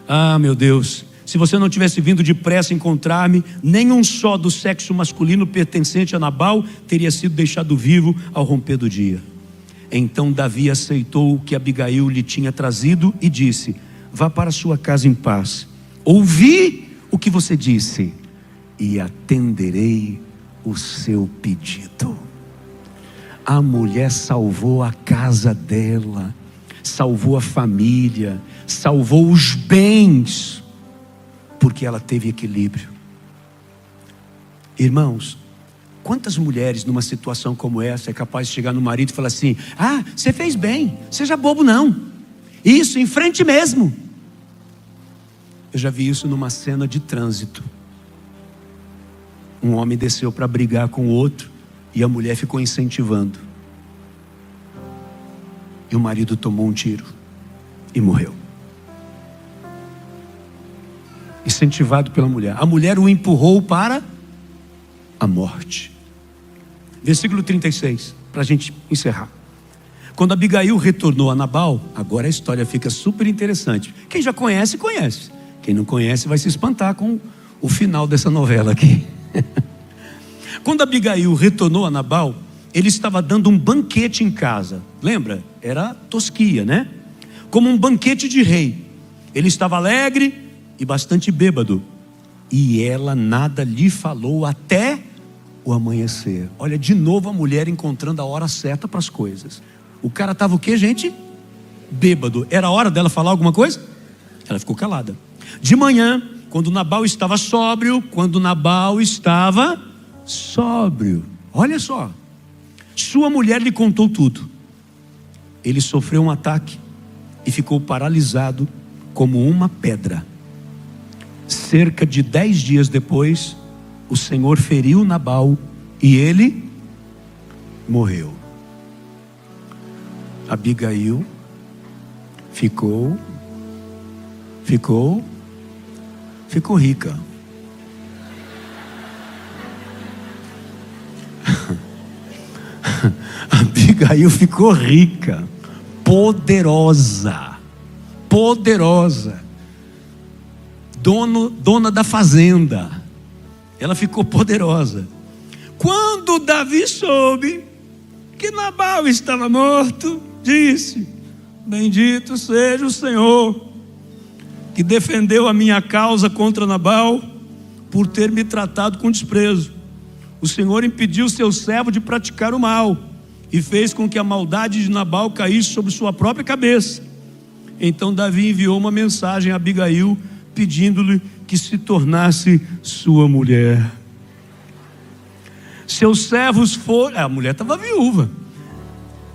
Ah, meu Deus, se você não tivesse vindo depressa encontrar-me, nenhum só do sexo masculino pertencente a Nabal teria sido deixado vivo ao romper do dia. Então Davi aceitou o que Abigail lhe tinha trazido e disse: vá para sua casa em paz. Ouvi o que você disse e atenderei o seu pedido. A mulher salvou a casa dela, salvou a família, salvou os bens, porque ela teve equilíbrio. Irmãos, quantas mulheres numa situação como essa é capaz de chegar no marido e falar assim: ah, você fez bem, seja bobo não, isso, em frente mesmo. Eu já vi isso numa cena de trânsito. Um homem desceu para brigar com o outro e a mulher ficou incentivando. E o marido tomou um tiro e morreu. Incentivado pela mulher. A mulher o empurrou para a morte. Versículo 36, para a gente encerrar. Quando Abigail retornou a Nabal, agora a história fica super interessante. Quem já conhece, conhece. Quem não conhece vai se espantar com o final dessa novela aqui. Quando Abigail retornou a Nabal, ele estava dando um banquete em casa. Lembra? Era tosquia, né? Como um banquete de rei. Ele estava alegre e bastante bêbado. E ela nada lhe falou até o amanhecer. Olha, de novo a mulher encontrando a hora certa para as coisas. O cara estava o quê, gente? Bêbado. Era a hora dela falar alguma coisa? Ela ficou calada. De manhã, quando Nabal estava sóbrio, olha só, sua mulher lhe contou tudo. Ele sofreu um ataque e ficou paralisado como uma pedra. Cerca de 10 dias depois, o Senhor feriu Nabal e ele morreu. Abigail ficou rica. Abigail ficou rica, poderosa, dona da fazenda. Ela ficou poderosa. Quando Davi soube que Nabal estava morto, disse: bendito seja o Senhor, que defendeu a minha causa contra Nabal, por ter me tratado com desprezo. O Senhor impediu seu servo de praticar o mal, e fez com que a maldade de Nabal caísse sobre sua própria cabeça. Então Davi enviou uma mensagem a Abigail, pedindo-lhe que se tornasse sua mulher. Seus servos foram, a mulher estava viúva.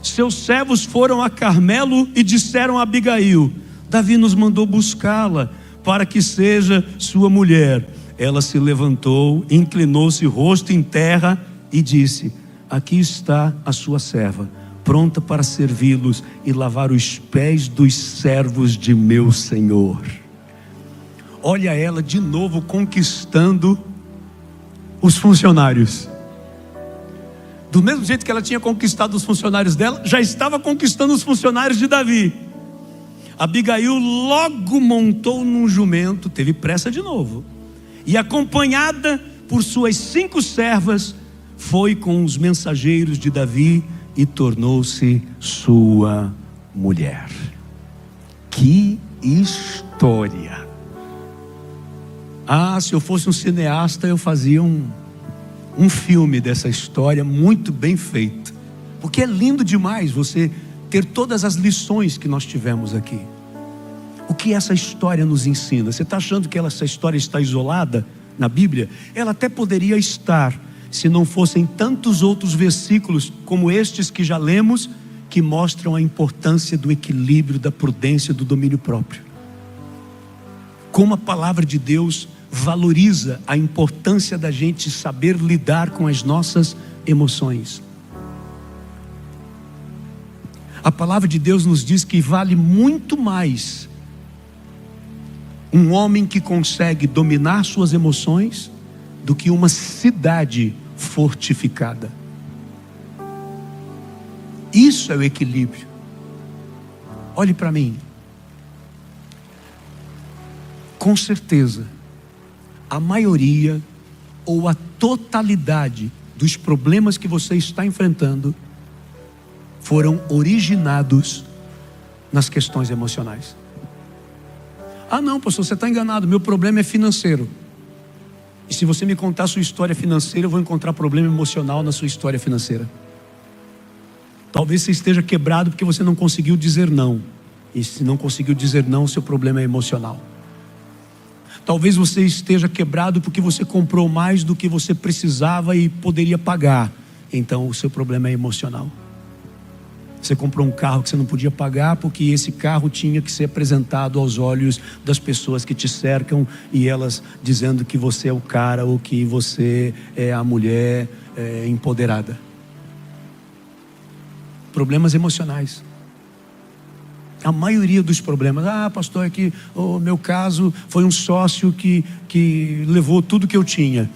Seus servos foram a Carmelo e disseram a Abigail: Davi nos mandou buscá-la para que seja sua mulher. Ela se levantou, inclinou-se rosto em terra e disse: aqui está a sua serva, pronta para servi-los e lavar os pés dos servos de meu senhor. Olha ela de novo conquistando os funcionários. Do mesmo jeito que ela tinha conquistado os funcionários dela, já estava conquistando os funcionários de Davi. Abigail logo montou num jumento, teve pressa de novo, e acompanhada por suas 5 servas, foi com os mensageiros de Davi e tornou-se sua mulher. Que história! Ah, se eu fosse um cineasta, eu fazia um filme dessa história muito bem feito, porque é lindo demais você ter todas as lições que nós tivemos aqui. O que essa história nos ensina? Você está achando que essa história está isolada na Bíblia? Ela até poderia estar, se não fossem tantos outros versículos como estes que já lemos, que mostram a importância do equilíbrio, da prudência, do domínio próprio. Como a palavra de Deus valoriza a importância da gente saber lidar com as nossas emoções. A palavra de Deus nos diz que vale muito mais um homem que consegue dominar suas emoções do que uma cidade fortificada. Isso é o equilíbrio. Olhe para mim. Com certeza, a maioria ou a totalidade dos problemas que você está enfrentando foram originados nas questões emocionais. Ah não, pastor, você está enganado, meu problema é financeiro. E se você me contar a sua história financeira, eu vou encontrar problema emocional na sua história financeira. Talvez você esteja quebrado porque você não conseguiu dizer não. E se não conseguiu dizer não, seu problema é emocional. Talvez você esteja quebrado porque você comprou mais do que você precisava e poderia pagar. Então o seu problema é emocional. Você comprou um carro que você não podia pagar porque esse carro tinha que ser apresentado aos olhos das pessoas que te cercam, e elas dizendo que você é o cara ou que você é a mulher empoderada. Problemas emocionais. A maioria dos problemas. Ah, pastor, é que o meu caso foi um sócio que levou tudo que eu tinha.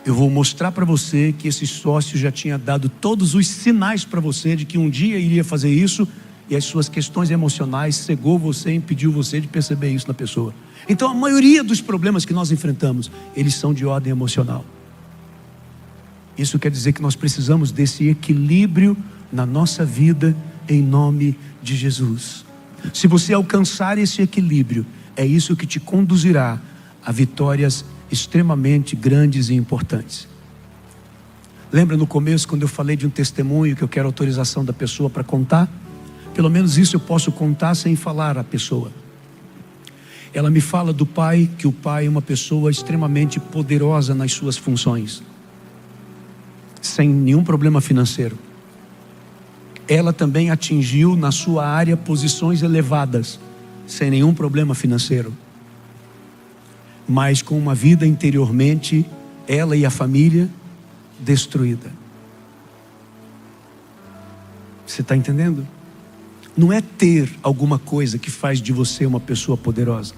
Eu vou mostrar para você que esse sócio já tinha dado todos os sinais para você de que um dia iria fazer isso, e as suas questões emocionais cegou você e impediu você de perceber isso na pessoa. Então a maioria dos problemas que nós enfrentamos, eles são de ordem emocional. Isso quer dizer que nós precisamos desse equilíbrio na nossa vida, em nome de Jesus. Se você alcançar esse equilíbrio, é isso que te conduzirá a vitórias extremamente grandes e importantes. Lembra no começo quando eu falei de um testemunho que eu quero autorização da pessoa para contar? Pelo menos isso eu posso contar sem falar a pessoa. Ela me fala do pai, que o pai é uma pessoa extremamente poderosa nas suas funções, sem nenhum problema financeiro. ela também atingiu na sua área posições elevadas, sem nenhum problema financeiro, mas com uma vida interiormente, ela e a família, destruída. Você está entendendo? Não é ter alguma coisa que faz de você uma pessoa poderosa,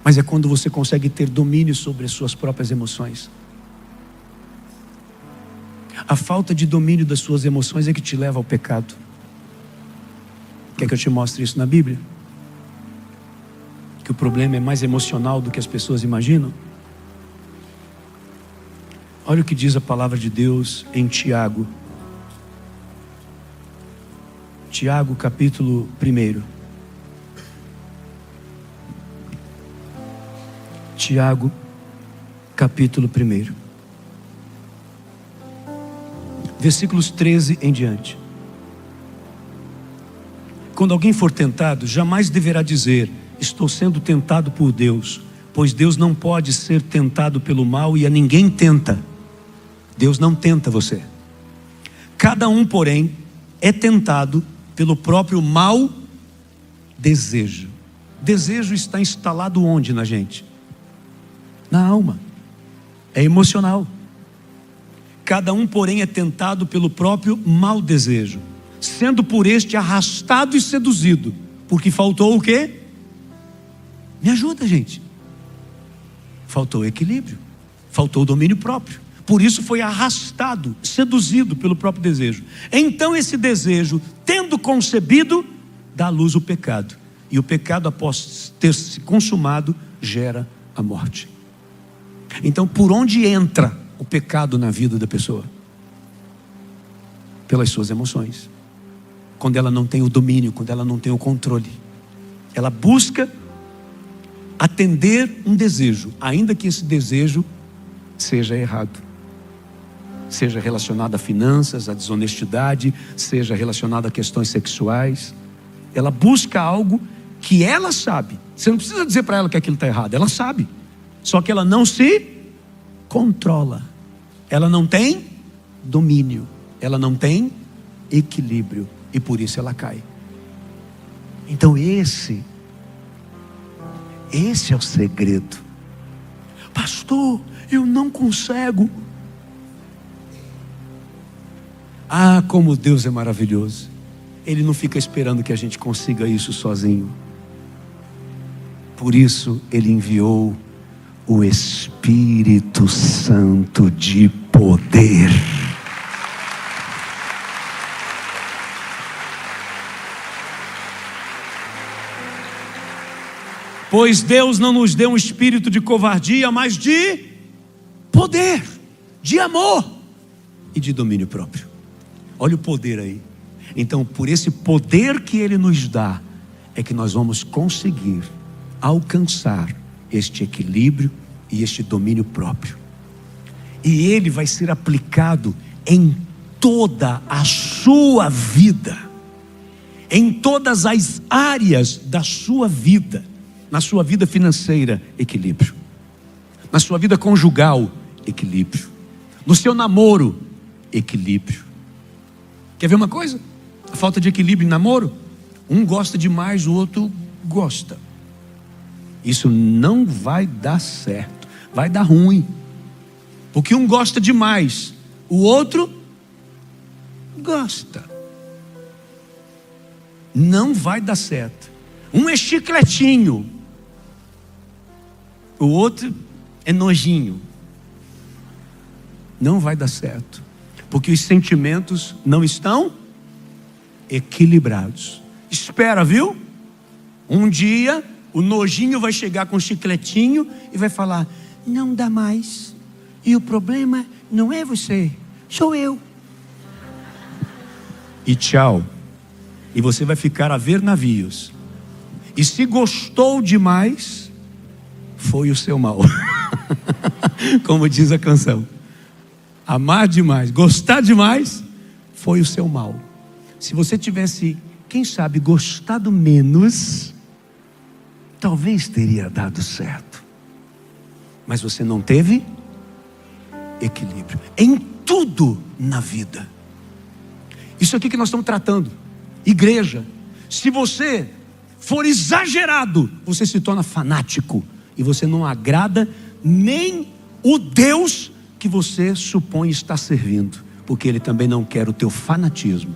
mas é quando você consegue ter domínio sobre as suas próprias emoções. A falta de domínio das suas emoções é que te leva ao pecado. Quer que eu te mostre isso na Bíblia? Que o problema é mais emocional do que as pessoas imaginam? Olha o que diz a palavra de Deus em Tiago. Tiago, capítulo 1. Tiago, capítulo 1. Versículos 13 em diante. Quando alguém for tentado, jamais deverá dizer: estou sendo tentado por Deus, pois Deus não pode ser tentado pelo mal e a ninguém tenta. Deus não tenta você. Cada um, porém, é tentado pelo próprio mau desejo. Desejo está instalado onde na gente? Na alma. É emocional. Cada um, porém, é tentado pelo próprio mau desejo, sendo por este arrastado e seduzido. Porque faltou o quê? Me ajuda, gente. Faltou equilíbrio. Faltou domínio próprio. Por isso foi arrastado, seduzido pelo próprio desejo. Então esse desejo, tendo concebido, dá à luz o pecado. E o pecado, após ter se consumado, gera a morte. Então por onde entra o pecado na vida da pessoa? Pelas suas emoções. Quando ela não tem o domínio, quando ela não tem o controle, ela busca atender um desejo, ainda que esse desejo seja errado, seja relacionado a finanças, a desonestidade, seja relacionado a questões sexuais. Ela busca algo que ela sabe. Você não precisa dizer para ela que aquilo está errado, ela sabe. Só que ela não se controla. Ela não tem domínio. Ela não tem equilíbrio. E por isso ela cai. Então esse é o segredo. Pastor, eu não consigo. Ah, como Deus é maravilhoso. Ele não fica esperando que a gente consiga isso sozinho. Por isso Ele enviou o Espírito Santo de poder. Pois Deus não nos deu um espírito de covardia, mas de poder, de amor e de domínio próprio. Olha o poder aí. Então, por esse poder que Ele nos dá, é que nós vamos conseguir alcançar este equilíbrio e este domínio próprio. E ele vai ser aplicado em toda a sua vida, em todas as áreas da sua vida. Na sua vida financeira, equilíbrio. Na sua vida conjugal, equilíbrio. No seu namoro, equilíbrio. Quer ver uma coisa? A falta de equilíbrio em namoro, um gosta demais, o outro gosta. Isso não vai dar certo, vai dar ruim. Porque um gosta demais, o outro gosta. Não vai dar certo. Um é chicletinho, o outro é nojinho. Não vai dar certo. Porque os sentimentos não estão equilibrados. Espera, viu? Um dia o nojinho vai chegar com o chicletinho e vai falar: não dá mais. E o problema não é você, sou eu. E tchau. E você vai ficar a ver navios. E se gostou demais, foi o seu mal. Como diz a canção. Amar demais, gostar demais, foi o seu mal. Se você tivesse, quem sabe, gostado menos, talvez teria dado certo. Mas você não teve equilíbrio em tudo na vida. Isso aqui que nós estamos tratando. Igreja, se você for exagerado, você se torna fanático. E você não agrada nem o Deus que você supõe estar servindo. Porque Ele também não quer o teu fanatismo.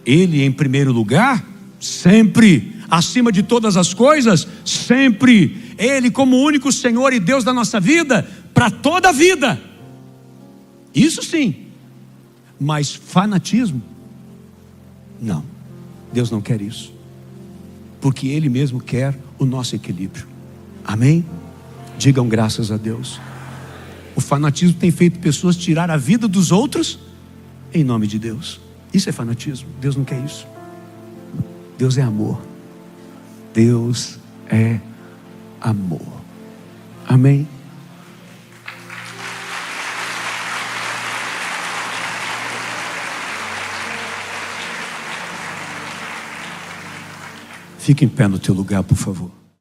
Ele em primeiro lugar, sempre. Acima de todas as coisas, sempre. Ele como único Senhor e Deus da nossa vida, para toda a vida. Isso sim. Mas fanatismo, não. Deus não quer isso. Porque Ele mesmo quer o nosso equilíbrio. Amém? Digam graças a Deus. O fanatismo tem feito pessoas tirar a vida dos outros em nome de Deus. Isso é fanatismo. Deus não quer isso. Deus é amor. Deus é amor. Amém? Fique em pé no teu lugar, por favor.